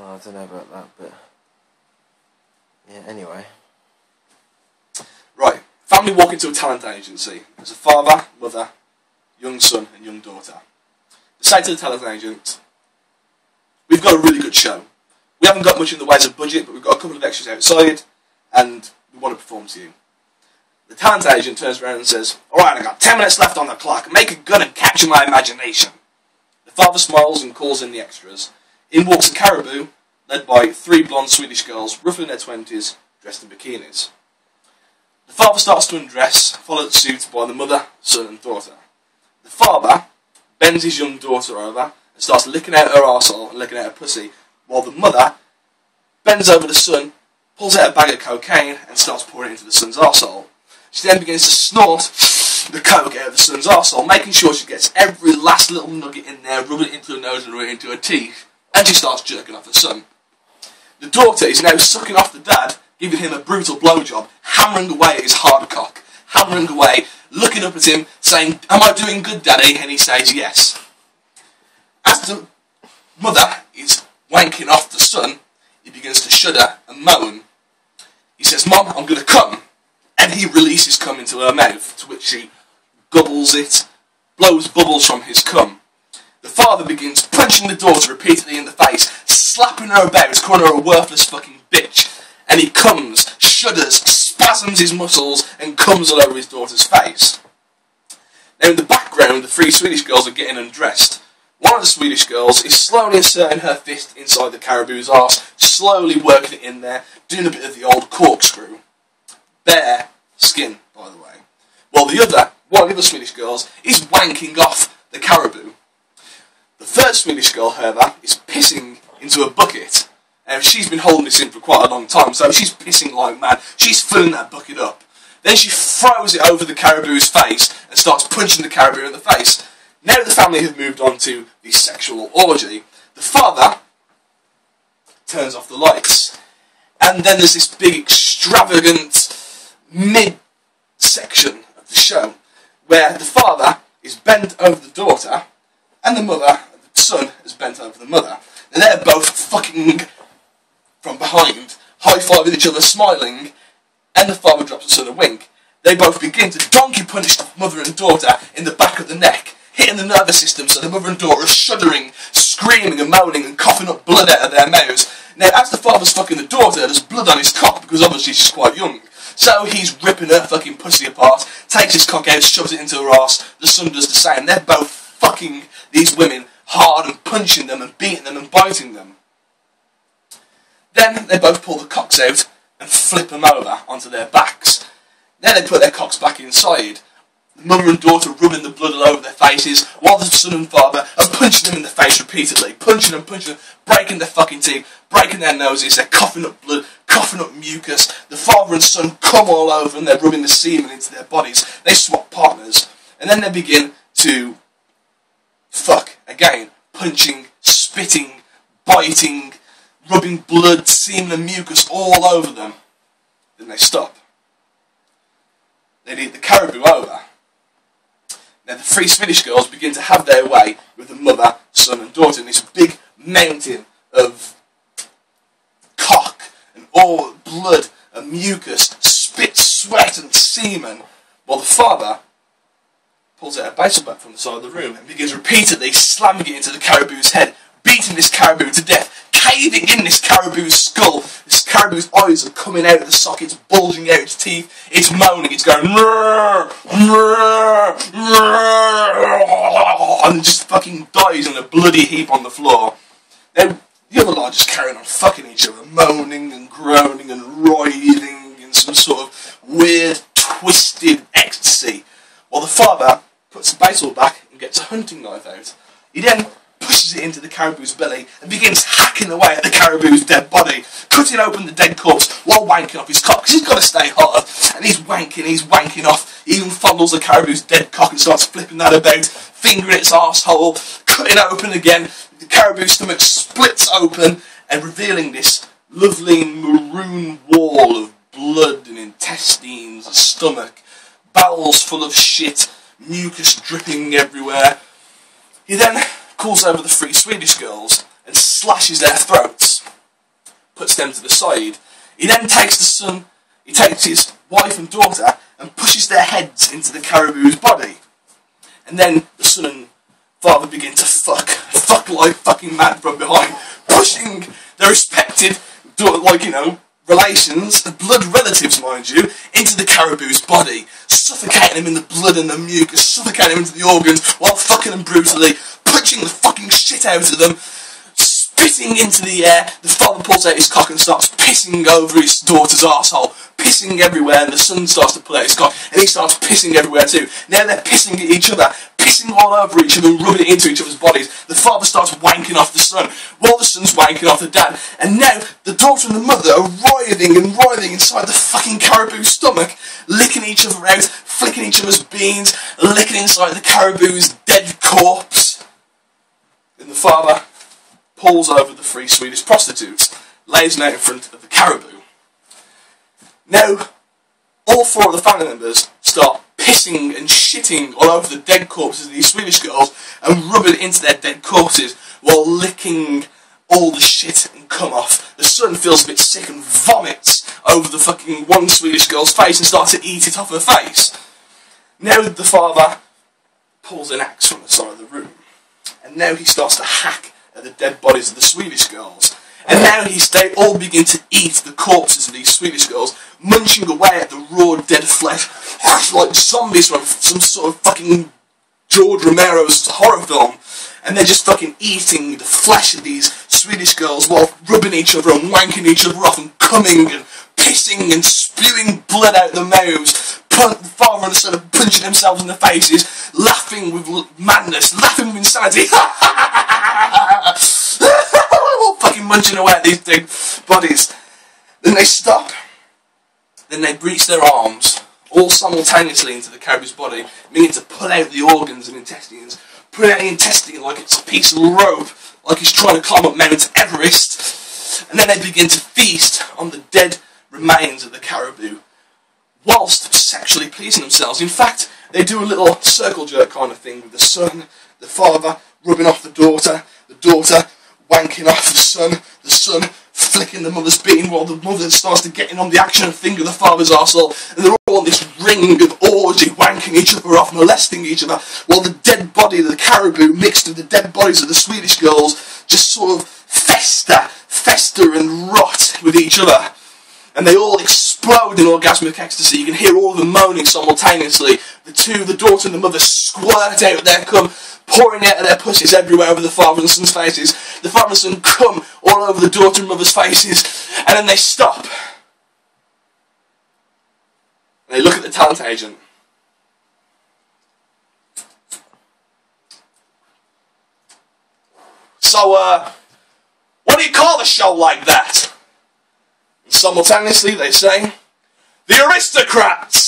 I don't know about that, but yeah, anyway. Right, family walk into a talent agency. There's a father, mother, young son and young daughter. They say to the talent agent, we've got a really good show. We haven't got much in the ways of budget, but we've got a couple of extras outside, and we want to perform to you. The talent agent turns around and says, alright, I've got 10 minutes left on the clock. Make a gun and capture my imagination. The father smiles and calls in the extras. In walks a caribou, led by 3 blonde Swedish girls, roughly in their 20s, dressed in bikinis. The father starts to undress, followed suit by the mother, son and daughter. The father bends his young daughter over and starts licking out her arsehole and licking out her pussy, while the mother bends over the son, pulls out a bag of cocaine and starts pouring it into the son's arsehole. She then begins to snort the coke out of the son's arsehole, making sure she gets every last little nugget in there, rubbing it into her nose and right into her teeth, and she starts jerking off the son. The daughter is now sucking off the dad, giving him a brutal blowjob, hammering away at his hard cock, hammering away, looking up at him, saying, am I doing good, daddy? And he says yes. As the mother is wanking off the son, he begins to shudder and moan. He says, Mom, I'm going to come. And he releases cum into her mouth, to which she gobbles it, blows bubbles from his cum. The father begins punching the daughter repeatedly in the face, slapping her about, calling her a worthless fucking bitch. And he comes, shudders, spasms his muscles, and comes all over his daughter's face. Now in the background, the 3 Swedish girls are getting undressed. One of the Swedish girls is slowly inserting her fist inside the caribou's arse, slowly working it in there, doing a bit of the old corkscrew. Bare skin, by the way. While one of the other Swedish girls is wanking off the caribou. The third Swedish girl, however, is pissing into a bucket. And she's been holding this in for quite a long time, so she's pissing like mad. She's filling that bucket up. Then she throws it over the caribou's face and starts punching the caribou in the face. Now the family have moved on to the sexual orgy. The father turns off the lights. And then there's this big, extravagant mid-section of the show where the father is bent over the daughter and the son is bent over the mother. And they're both fucking from behind, high-fiving each other, smiling, and the father drops the son a wink. They both begin to donkey punish the mother and daughter in the back of the neck, hitting the nervous system so the mother and daughter are shuddering, screaming and moaning and coughing up blood out of their mouths. Now, as the father's fucking the daughter, there's blood on his cock because obviously she's quite young. So he's ripping her fucking pussy apart, takes his cock out, shoves it into her arse. The son does the same. They're both fucking these women hard and punching them and beating them and biting them. Then they both pull the cocks out and flip them over onto their backs. Then they put their cocks back inside. The mother and daughter rubbing the blood all over their faces, while the son and father are punching them in the face repeatedly, punching them, breaking their fucking teeth, breaking their noses, they're coughing up blood, coughing up mucus. The father and son come all over and they're rubbing the semen into their bodies. They swap partners, and then they begin to fuck again, punching, spitting, biting, rubbing blood, semen and mucus all over them. Then they stop. They lead the caribou over. Now the 3 Swedish girls begin to have their way with the mother, son and daughter in this big mountain of cock and all blood and mucus, spit, sweat and semen, while the father pulls out a baseball bat from the side of the room and begins repeatedly slamming it into the caribou's head, beating this caribou to death, caving in this caribou's skull. This caribou's eyes are coming out of the sockets, bulging out its teeth. It's moaning, it's going "Rrr, rrr, rrr," and just fucking dies in a bloody heap on the floor. Now, the other lot just carrying on fucking each other, moaning and groaning and writhing in some sort of weird, twisted ecstasy, while the father puts the baseball back and gets a hunting knife out. He then pushes it into the caribou's belly and begins hacking away at the caribou's dead body, cutting open the dead corpse while wanking off his cock, because he's got to stay hot. And he's wanking off. He even fondles the caribou's dead cock and starts flipping that about, fingering its arsehole, cutting it open again. The caribou's stomach splits open and revealing this lovely maroon wall of blood and intestines, a stomach, bowels full of shit, mucus dripping everywhere. He then calls over the 3 Swedish girls and slashes their throats. puts them to the side. He then takes he takes his wife and daughter and pushes their heads into the caribou's body. And then the son and father begin to fuck like fucking mad from behind, pushing their respected, relations, blood relatives, mind you, into the caribou's body, suffocating him in the blood and the mucus, suffocating him into the organs, while fucking them brutally, punching the fucking shit out of them, spitting into the air. The father pulls out his cock and starts pissing over his daughter's arsehole, pissing everywhere, and the son starts to pull out his cock, and he starts pissing everywhere too. Now they're pissing at each other, pissing all over each other and rubbing it into each other's bodies. The father starts wanking off the son, while the son's wanking off the dad. And now the daughter and the mother are writhing and writhing inside the fucking caribou's stomach, licking each other out, flicking each other's beans, licking inside the caribou's dead corpse. And the father pulls over the 3 Swedish prostitutes, lays them out in front of the caribou. Now, all 4 of the family members start pissing and shitting all over the dead corpses of these Swedish girls and rubbing it into their dead corpses while licking all the shit and cum off. The son feels a bit sick and vomits over the fucking one Swedish girl's face and starts to eat it off her face. Now the father pulls an axe from the side of the room, and now he starts to hack at the dead bodies of the Swedish girls. And now they all begin to eat the corpses of these Swedish girls, munching away at the raw dead flesh like zombies from some sort of fucking George Romero's horror film. And they're just fucking eating the flesh of these Swedish girls while rubbing each other and wanking each other off and coming and pissing and spewing blood out their mouths. The father and the son are punching themselves in the faces, laughing with madness, laughing with insanity. All fucking munching away at these big bodies. Then they stop. Then they reach their arms, all simultaneously, into the caribou's body, meaning to pull out the organs and intestines. Pull out the intestine like it's a piece of rope, like he's trying to climb up Mount Everest. And then they begin to feast on the dead remains of the caribou, whilst sexually pleasing themselves. In fact, they do a little circle jerk kind of thing with the son, the father rubbing off the daughter wanking off the son flicking the mother's bean while the mother starts to get in on the action and finger the father's arsehole, and they're all on this ring of orgy, wanking each other off, molesting each other, while the dead body of the caribou mixed with the dead bodies of the Swedish girls just sort of fester and rot with each other. And they all explode in orgasmic ecstasy. You can hear all of them moaning simultaneously. The daughter and the mother squirt out their cum, pouring out of their pussies everywhere over the father and son's faces. The father and son cum all over the daughter and mother's faces. And then they stop. And they look at the talent agent. So, what do you call a show like that? And simultaneously they say, The Aristocrats!